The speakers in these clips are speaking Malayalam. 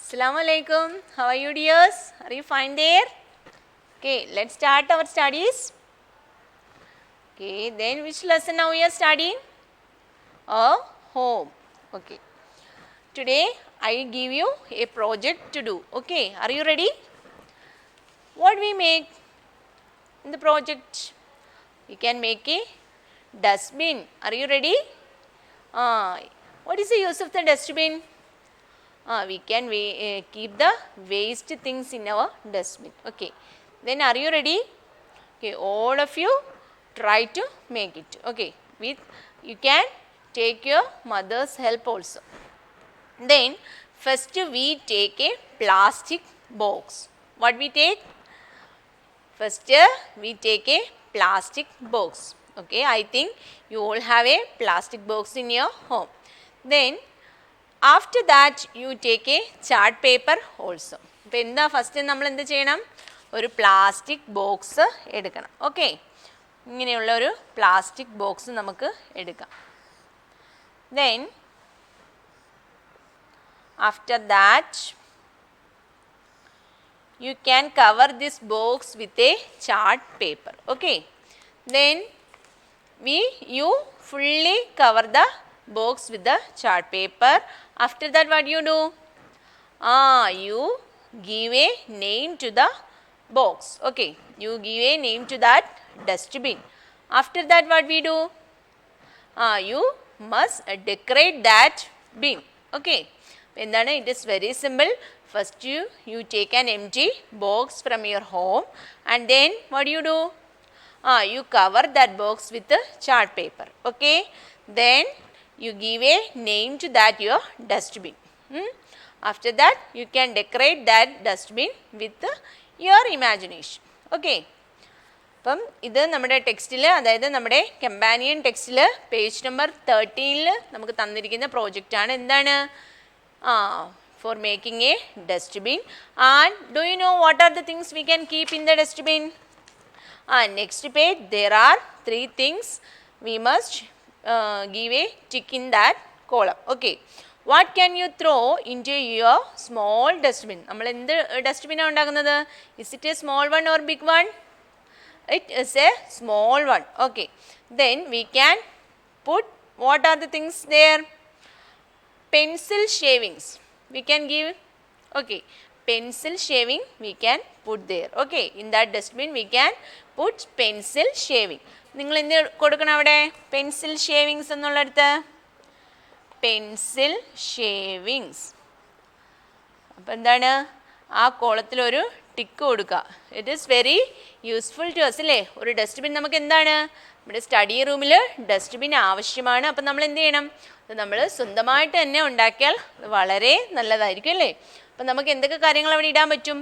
Assalamu alaikum. How are you dears? Are you fine there? Okay, let's start our studies. Okay, then which lesson now we are studying? Home. Okay. Today I give you a project to do. Okay, are you ready? What we make in the project? We can make a dustbin. Are you ready? What is the use of the dustbin? We can keep the waste things in our dustbin. Okay, then are you ready? Okay, all of you try to make it. Okay, you can take your mother's help also. Then first we take a plastic box. What we take? First we take a plastic box. Okay, I think you all have a plastic box in your home. Then after that you take a chart paper also. അപ്പോൾ എന്താ ഫസ്റ്റ് നമ്മൾ എന്ത് ചെയ്യണം? ഒരു പ്ലാസ്റ്റിക് ബോക്സ് എടുക്കണം. ഓക്കെ, ഇങ്ങനെയുള്ള ഒരു പ്ലാസ്റ്റിക് ബോക്സ് നമുക്ക് എടുക്കാം. Then after that you can cover this box with a chart paper. Okay, then you fully cover the box with the chart paper. After that what you do? You give a name to the box. Okay, you give a name to that dustbin. After that what we do? You must decorate that bin. Okay, എന്താണ്? It is very simple. First you take an empty box from your home and then what do? You cover that box with the chart paper. Okay, then you give a name to that your dustbin. After that you can decorate that dustbin with your imagination. Okay, അപ്പം ഇത് നമ്മുടെ ടെക്സ്റ്റിൽ, അതായത് നമ്മുടെ കമ്പാനിയൻ ടെക്സ്റ്റിൽ പേജ് നമ്പർ 13 നമുക്ക് തന്നിരിക്കുന്ന പ്രോജക്റ്റാണ്. എന്താണ്? For making a dustbin. And do you know what are the things we can keep in the dustbin? Next page there are 3 things. We must give a tick in that column. Okay, what can you throw into your small dustbin? നമ്മൾ എന്ത് ഡസ്റ്റ്ബിനാണ് ഉണ്ടാക്കുന്നത്? Is it a small one or big one? It is a small one. Okay, then we can put, what are the things there? Pencil shavings we can give. Okay, pencil shaving we can put there. Okay, in that dustbin we can put pencil shaving. നിങ്ങൾ എന്ത് കൊടുക്കണം അവിടെ? പെൻസിൽ ഷേവിങ്സ് എന്നുള്ളടത്ത് പെൻസിൽ ഷേവിങ്സ്. അപ്പം എന്താണ്? ആ കോളത്തിലൊരു ടിക്ക് കൊടുക്കുക. It is very useful to us അല്ലേ? ഒരു ഡസ്റ്റ്ബിൻ നമുക്ക് എന്താണ്? നമ്മുടെ സ്റ്റഡി റൂമിൽ ഡസ്റ്റ്ബിൻ ആവശ്യമാണ്. അപ്പം നമ്മൾ എന്ത് ചെയ്യണം? അത് നമ്മൾ സ്വന്തമായിട്ട് തന്നെ ഉണ്ടാക്കിയാൽ വളരെ നല്ലതായിരിക്കും അല്ലേ? അപ്പം നമുക്ക് എന്തൊക്കെ കാര്യങ്ങൾ അവിടെ ഇടാൻ പറ്റും?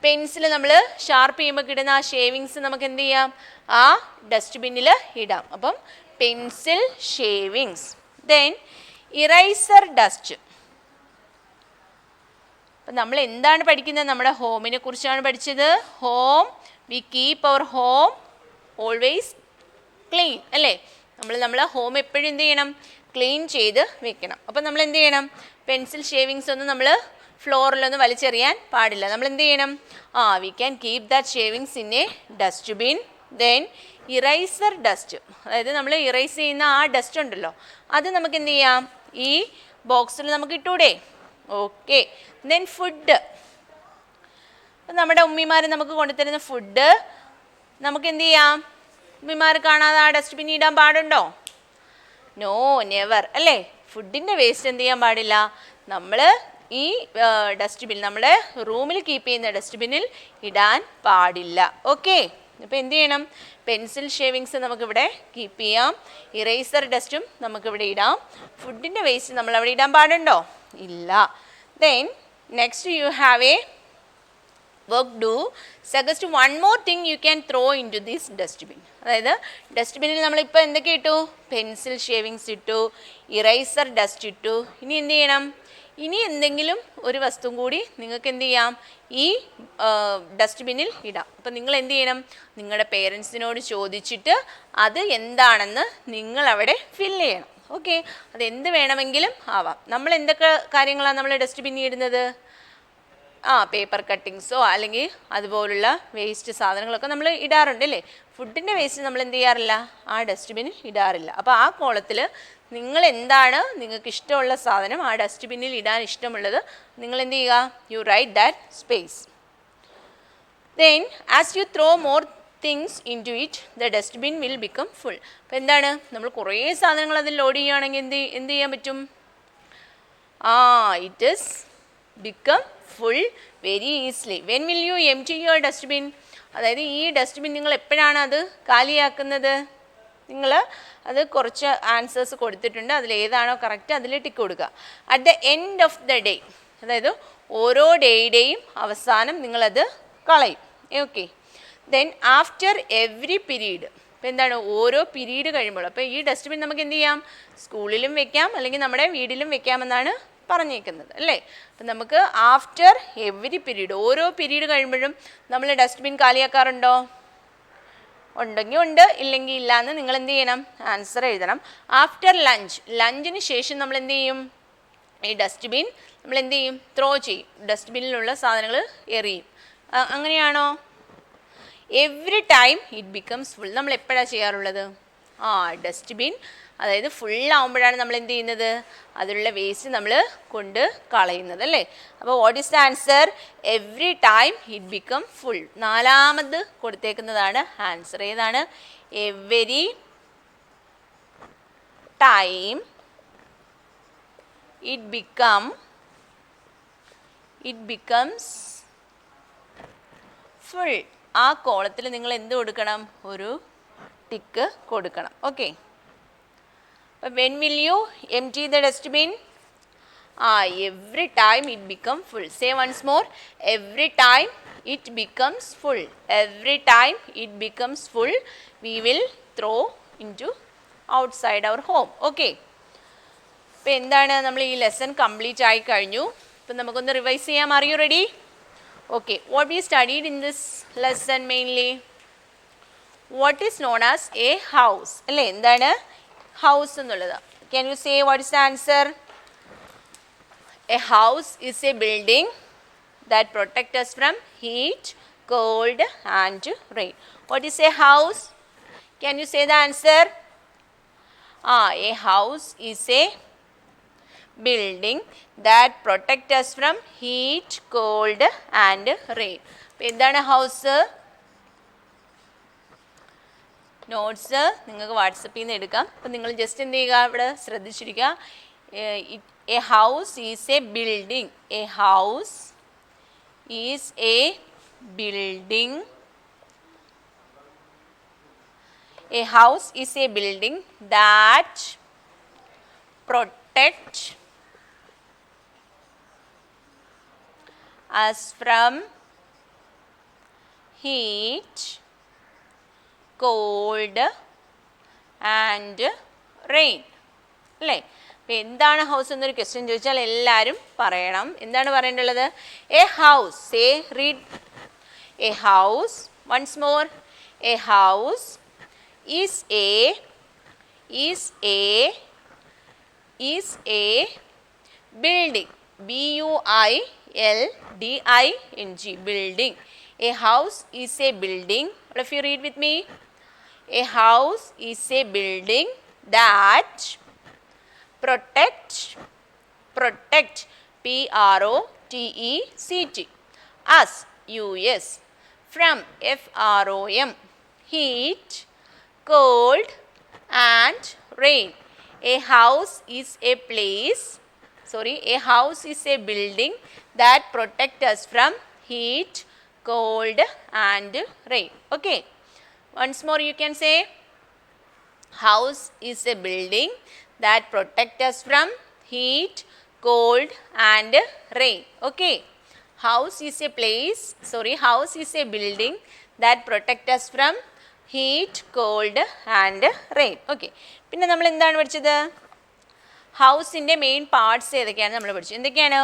പെൻസിൽ നമ്മൾ ഷാർപ്പ് ചെയ്യുമ്പോൾ ഇടുന്ന ആ ഷേവിങ്സ് നമുക്ക് എന്ത് ചെയ്യാം? ആ ഡസ്റ്റ്ബിന്നിൽ ഇടാം. അപ്പം pencil shavings. Then eraser dust. അപ്പം നമ്മൾ എന്താണ് പഠിക്കുന്നത്? നമ്മുടെ ഹോമിനെ കുറിച്ചാണ് പഠിച്ചത്. Home, we keep our home always clean അല്ലേ? നമ്മൾ ഹോം എപ്പോഴും എന്ത് ചെയ്യണം? ക്ലീൻ ചെയ്ത് വെക്കണം. അപ്പം നമ്മൾ എന്ത് ചെയ്യണം? പെൻസിൽ ഷേവിങ്സ് ഒന്നും നമ്മൾ ഫ്ലോറിലൊന്നും വലിച്ചെറിയാൻ പാടില്ല. നമ്മൾ എന്ത് ചെയ്യണം? We can keep that shavings in A dustbin. Then eraser dust, അതായത് നമ്മൾ ഇറൈസ് ചെയ്യുന്ന ആ ഡസ്റ്റ് ഉണ്ടല്ലോ, അത് നമുക്ക് എന്ത് ചെയ്യാം? ഈ ബോക്സിൽ നമുക്ക് ഇട്ടൂടെ? Okay, then food. അപ്പം നമ്മുടെ ഉമ്മിമാർ നമുക്ക് കൊണ്ടുതരുന്ന ഫുഡ് നമുക്ക് എന്ത് ചെയ്യാം? ഉമ്മിമാർ കാണാതെ ആ ഡസ്റ്റ്ബിൻ ഇടാൻ പാടുണ്ടോ? നോ, നെവർ അല്ലേ? ഫുഡിൻ്റെ വേസ്റ്റ് എന്ത് ചെയ്യാൻ പാടില്ല? നമ്മൾ ഈ ഡസ്റ്റ്ബിൻ, നമ്മുടെ റൂമിൽ കീപ്പ് ചെയ്യുന്ന ഡസ്റ്റ്ബിന്നിൽ ഇടാൻ പാടില്ല. ഓക്കെ, അപ്പോൾ എന്ത് ചെയ്യണം? പെൻസിൽ ഷേവിങ്സ് നമുക്കിവിടെ കീപ്പ് ചെയ്യാം, ഇറേസർ ഡസ്റ്റും നമുക്കിവിടെ ഇടാം. ഫുഡിൻ്റെ വേസ്റ്റ് നമ്മൾ അവിടെ ഇടാൻ പാടുണ്ടോ? ഇല്ല. Then next you have A work do. Suggest one more thing you can throw into this dustbin. അതായത് ഡസ്റ്റ്ബിന്നിൽ നമ്മളിപ്പോൾ എന്തൊക്കെ ഇട്ടു? പെൻസിൽ ഷേവിങ്സ് ഇട്ടു, ഇറൈസർ ഡസ്റ്റ് ഇട്ടു. ഇനി എന്ത് ചെയ്യണം? ഇനി എന്തെങ്കിലും ഒരു വസ്തു കൂടി നിങ്ങൾക്ക് എന്ത് ചെയ്യാം? ഈ ഡസ്റ്റ്ബിന്നിൽ ഇടാം. അപ്പം നിങ്ങൾ എന്ത് ചെയ്യണം? നിങ്ങളുടെ പേരൻസിനോട് ചോദിച്ചിട്ട് അത് എന്താണെന്ന് നിങ്ങൾ അവിടെ ഫില്ല് ചെയ്യണം. ഓക്കെ, അതെന്ത് വേണമെങ്കിലും ആവാം. നമ്മൾ എന്തൊക്കെ കാര്യങ്ങളാണ് നമ്മൾ ഡസ്റ്റ്ബിന്നിൽ ഇടുന്നത്? പേപ്പർ കട്ടിങ്സോ അല്ലെങ്കിൽ അതുപോലുള്ള വേസ്റ്റ് സാധനങ്ങളൊക്കെ നമ്മൾ ഇടാറുണ്ട് അല്ലേ. ഫുഡിൻ്റെ വേസ്റ്റ് നമ്മൾ എന്ത് ചെയ്യാറില്ല, ആ ഡസ്റ്റ്ബിന്നിൽ ഇടാറില്ല. അപ്പോൾ ആ കോളത്തിൽ നിങ്ങൾ എന്താണ് നിങ്ങൾക്ക് ഇഷ്ടമുള്ള സാധനം ആ ഡസ്റ്റ്ബിന്നിൽ ഇടാൻ ഇഷ്ടമുള്ളത് നിങ്ങൾ എന്ത് ചെയ്യുക, you write that space. Then as you throw more things into it the dustbin will become full. അപ്പോൾ എന്താണ്, നമ്മൾ കുറേ സാധനങ്ങൾ അതിൽ ലോഡ് ചെയ്യുകയാണെങ്കിൽ എന്ത് ചെയ്യാൻ പറ്റും, it is become full very easily. When will you empty your dustbin? അതായത് ഈ ഡസ്റ്റ്ബിൻ നിങ്ങൾ എപ്പോഴാണ് അത് കാലിയാക്കുന്നത്? നിങ്ങൾ അത് കുറച്ച് ആൻസേഴ്സ് കൊടുത്തിട്ടുണ്ട്, അതിലേതാണോ കറക്റ്റ് അതിൽ ടിക്ക് കൊടുക്കുക. At the end of the day, അതായത് ഓരോ ഡേയുടെയും അവസാനം നിങ്ങളത് കളയും. Okay. Then after every period, അപ്പോൾ എന്താണ്, ഓരോ പീരീഡ് കഴിയുമ്പോൾ. അപ്പോൾ ഈ ഡസ്റ്റ്ബിൻ നമുക്ക് എന്ത് ചെയ്യാം, സ്കൂളിലും വെക്കാം അല്ലെങ്കിൽ നമ്മുടെ വീട്ടിലും വെക്കാമെന്നാണ് പറഞ്ഞേക്കുന്നത് അല്ലേ. അപ്പം നമുക്ക് ആഫ്റ്റർ എവറി പീരീഡ്, ഓരോ പീരീഡ് കഴിയുമ്പോഴും നമ്മൾ ഡസ്റ്റ്ബിൻ കാലിയാക്കാറുണ്ടോ? ഉണ്ടെങ്കിൽ ഉണ്ട്, ഇല്ലെങ്കിൽ ഇല്ല എന്ന് നിങ്ങൾ എന്ത് ചെയ്യണം, ആൻസർ എഴുതണം. ആഫ്റ്റർ ലഞ്ച്, ലഞ്ചിന് ശേഷം നമ്മൾ എന്ത് ചെയ്യും, ഈ ഡസ്റ്റ്ബിൻ നമ്മൾ എന്ത് ചെയ്യും, ത്രോ ചെയ്യും, ഡസ്റ്റ്ബിന്നിലുള്ള സാധനങ്ങൾ എറിയും. അങ്ങനെയാണോ? Every time it becomes full, നമ്മൾ എപ്പോഴാണ് ചെയ്യാറുള്ളത്? ഡസ്റ്റ്ബിൻ അതായത് ഫുള്ളാവുമ്പോഴാണ് നമ്മൾ എന്ത് ചെയ്യുന്നത്, അതിലുള്ള വേസ്റ്റ് നമ്മൾ കൊണ്ട് കളയുന്നത് അല്ലേ. അപ്പോൾ what is the answer? Every time it become full. നാലാമത് കൊടുത്തേക്കുന്നതാണ് ആൻസർ. ഏതാണ്? Every time it becomes full. ആ കോളത്തിൽ നിങ്ങൾ എന്ത് കൊടുക്കണം, ഒരു ടിക്ക് കൊടുക്കണം. Okay. When will you empty the dustbin? Every time it becomes full. Say once more. Every time it becomes full. Every time it becomes full, we will throw into outside our home. Okay. അപ്പോൾ എന്താണ്, നമ്മൾ ഈ ലെസൺ കംപ്ലീറ്റ് ആയി കഴിഞ്ഞു. ഇപ്പം നമുക്കൊന്ന് റിവൈസ് ചെയ്യാം. Are you ready? Okay. What we studied in this lesson mainly, what is known as a house അല്ലേ. എന്താണ് ഹൗസ് എന്നുള്ളത്? Can you say what is the answer? A house is a building that protect us from heat, cold and rain. What is a house? Can you say the answer? A house is a building that protect us from heat, cold and rain. അപ്പോൾ എന്താണ് ഹൗസ്? നോട്ട്സ് നിങ്ങൾക്ക് വാട്സപ്പിൽ നിന്ന് എടുക്കാം. അപ്പം നിങ്ങൾ ജസ്റ്റ് എന്ത് ചെയ്യുക, ഇവിടെ ശ്രദ്ധിച്ചിരിക്കുക. A house is a building. A house is a building. A house is a building that protect us from heat, cold and rain അല്ലേ. അപ്പോൾ എന്താണ് ഹൗസ് എന്നൊരു ക്വസ്റ്റ്യൻ ചോദിച്ചാൽ എല്ലാവരും പറയണം. എന്താണ് പറയേണ്ടുള്ളത്? A house. Say read. A house. Once more. A house is a building. BUILDING. Building. A house is a building. All of you read with me. A house is a building that protect PROTECT us US from FROM heat, cold and rain. A house is a building that protect us from heat, cold and rain. Okay. Once more you can say, house is a building that protect us from heat, cold and rain. Okay. House is a building that protect us from heat, cold and rain. Okay. പിന്നെ നമ്മൾ എന്താണ് പഠിച്ചത്? ഹൗസിൻ്റെ മെയിൻ പാർട്സ് ഏതൊക്കെയാണ് നമ്മൾ പഠിച്ചത്? എന്തൊക്കെയാണ്?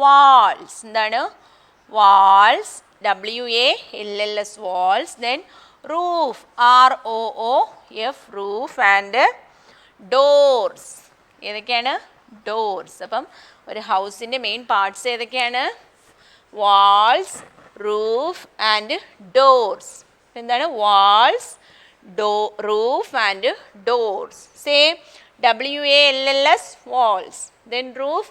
വാൾസ്. എന്താണ്? Walls. WALLS walls. Then roof. ROOF roof and doors. ഏതൊക്കെയാണ്? ഡോർസ്. അപ്പം ഒരു ഹൗസിൻ്റെ മെയിൻ പാർട്സ് ഏതൊക്കെയാണ്? walls, roof and doors. എന്താണ്? walls, roof and doors. Say walls, walls. Then roof,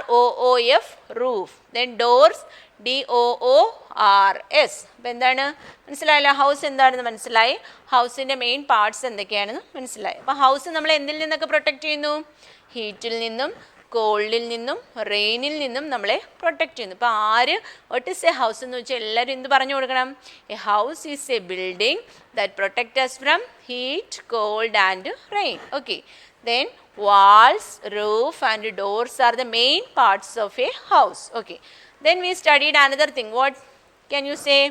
roof, roof. Then doors, doors. അപ്പം എന്താണ് മനസ്സിലായല്ലോ? ഹൗസ് എന്താണെന്ന് മനസ്സിലായി. ഹൗസിൻ്റെ മെയിൻ പാർട്സ് എന്തൊക്കെയാണെന്ന് മനസ്സിലായി. അപ്പോൾ ഹൗസ് നമ്മൾ എന്തിൽ നിന്നൊക്കെ പ്രൊട്ടക്റ്റ് ചെയ്യുന്നു? ഹീറ്റിൽ നിന്നും, കോൾഡിൽ നിന്നും, റെയിനിൽ നിന്നും നമ്മളെ പ്രൊട്ടക്റ്റ് ചെയ്യുന്നു. ഇപ്പോൾ ആര് വാട്ട് ഈസ് എ ഹൗസ് എന്ന് വെച്ചാൽ എല്ലാവരും എന്ത് പറഞ്ഞു കൊടുക്കണം? A house is a building that protect us from heat, cold and rain. Okay. Then walls, roof and doors are the main parts of a house. Okay. Then we studied another thing. What can you say?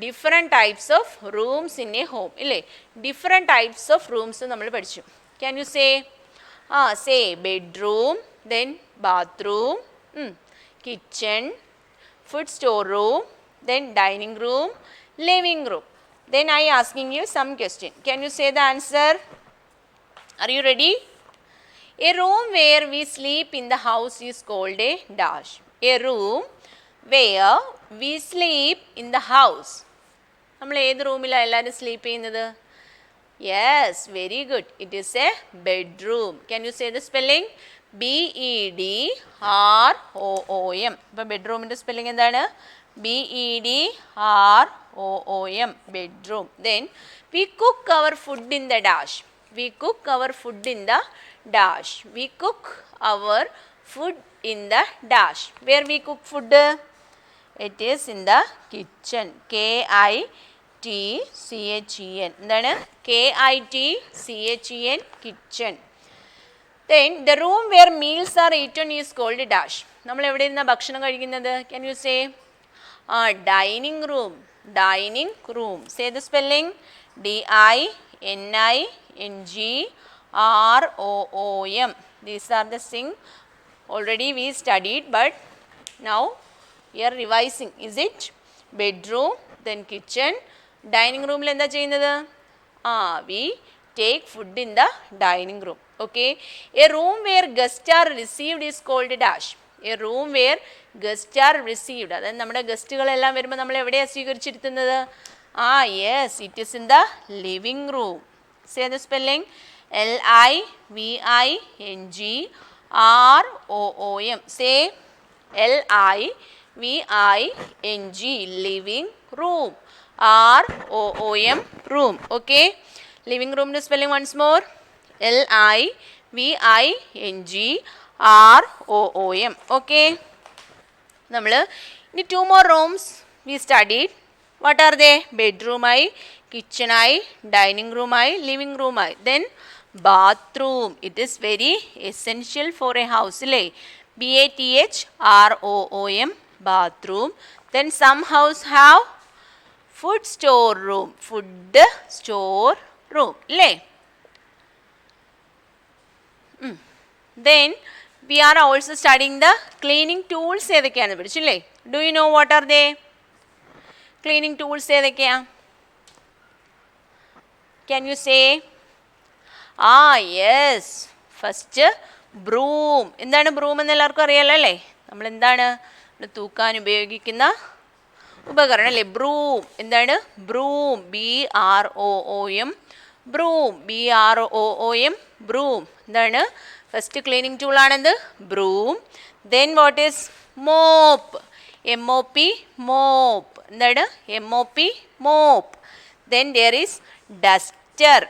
Different types of rooms in a home. ഇല്ലേ? Different types of rooms നമ്മൾ പഠിച്ചു. Can you say? Say bedroom, then bathroom, kitchen, food store room, then dining room, living room. Then I asking you some question. Can you say the answer? Are you ready? A room where we sleep in the house is called a dash. A room where we sleep in the house. നമ്മൾ ഏത് റൂമിലാണ് എല്ലാവരും സ്ലീപ്പ് ചെയ്യുന്നത്? Yes, very good. It is a bedroom. Can you say the spelling? bedroom. അപ്പോൾ ബെഡ്റൂമിൻ്റെ സ്പെല്ലിംഗ് എന്താണ്? bedroom. Bedroom. Then we cook our food in the dash. We cook our food in the dash. We cook our food in the dash. Where we cook food? It is in the kitchen. KITCHEN. എന്താണ്? KITCHEN, kitchen. Then the room where meals are eaten is called dash. നമ്മൾ എവിടെ ഇരുന്നാണ് ഭക്ഷണം കഴിക്കുന്നത്? Can you say? Dining room. Dining room. Say the spelling. DININGROOM. These are the things already we studied, but now we are revising. Is it? Bedroom, then kitchen. Dining room എന്താ ചെയ്യുന്നത്? We take food in the dining room. Okay. A room where guests are received is called dash. A room where guests are received. അതായത് നമ്മുടെ ഗസ്റ്റുകളെല്ലാം വരുമ്പോൾ നമ്മൾ എവിടെയാണ് സ്വീകരിച്ചിരുത്തുന്നത്? Yes, it is in the living room. Say the spelling. LIVINGROOM. Say LIVING, living room. ROOM, room. Okay. Living room the spelling once more. LIVINGROOM. Okay. നമ്മൾ ഇനി 2 more rooms we studied. What are they? Bedroom ആയി, kitchen ആയി, dining room ആയി, living room ആയി. Then bathroom. It is very essential for a house. അല്ലേ? BATHROOM, bathroom. Then some house have food store room. Food store room. അല്ലേ? Then we are also studying the cleaning tools ഏതൊക്കെയാണെന്ന് പഠിച്ചില്ലേ? Do you know what are they? Cleaning tools ഏതൊക്കെയാ? Can you say? Yes. First broom. എന്താണ് broom എന്ന് എല്ലാവർക്കും അറിയാലോ അല്ലേ? നമ്മൾ എന്താണ് തൂക്കാൻ ഉപയോഗിക്കുന്ന ഉപകരണം അല്ലേ? broom. എന്താണ്? broom. BROOM. broom. BROOM. broom. എന്താണ്? ഫസ്റ്റ് ക്ലീനിങ് ടൂൾ ആണെന്ത്? broom. Then what is mop? MOP, mop. എന്താണ്? MOP, mop. Then there is duster.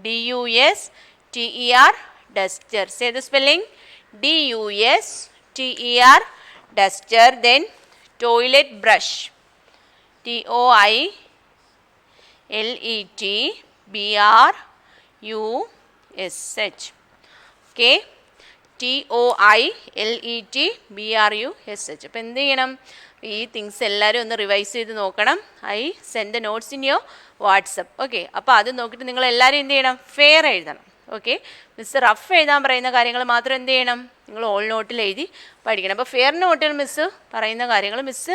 DUSTER, duster. Say the spelling. DUSTER, duster. Then toilet brush. TOILETBRUSH. Okay. TOILETBRUSH. അപ്പോൾ എന്ത് ചെയ്യണം? ഈ തിങ്സ് എല്ലാവരും ഒന്ന് റിവൈസ് ചെയ്ത് നോക്കണം. I send the notes in your WhatsApp. Okay. അപ്പോൾ അത് നോക്കിയിട്ട് നിങ്ങൾ എല്ലാവരും എന്ത് ചെയ്യണം? ഫെയർ എഴുതണം. ഓക്കെ. മിസ്സ് റഫ് എഴുതാൻ പറയുന്ന കാര്യങ്ങൾ മാത്രം എന്ത് ചെയ്യണം? നിങ്ങൾ ഓൾ നോട്ടിൽ എഴുതി പഠിക്കണം. അപ്പോൾ ഫെയർ നോട്ടിൽ മിസ്സ് പറയുന്ന കാര്യങ്ങൾ, മിസ്സ്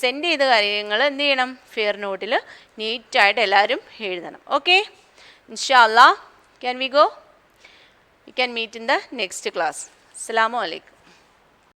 സെൻഡ് ചെയ്ത കാര്യങ്ങൾ എന്ത് ചെയ്യണം? ഫെയർ നോട്ടിൽ നീറ്റായിട്ട് എല്ലാവരും എഴുതണം. ഓക്കെ. ഇൻഷാ അല്ലാഹ്. Can we go? We can meet in the next class. Assalamu alaikum.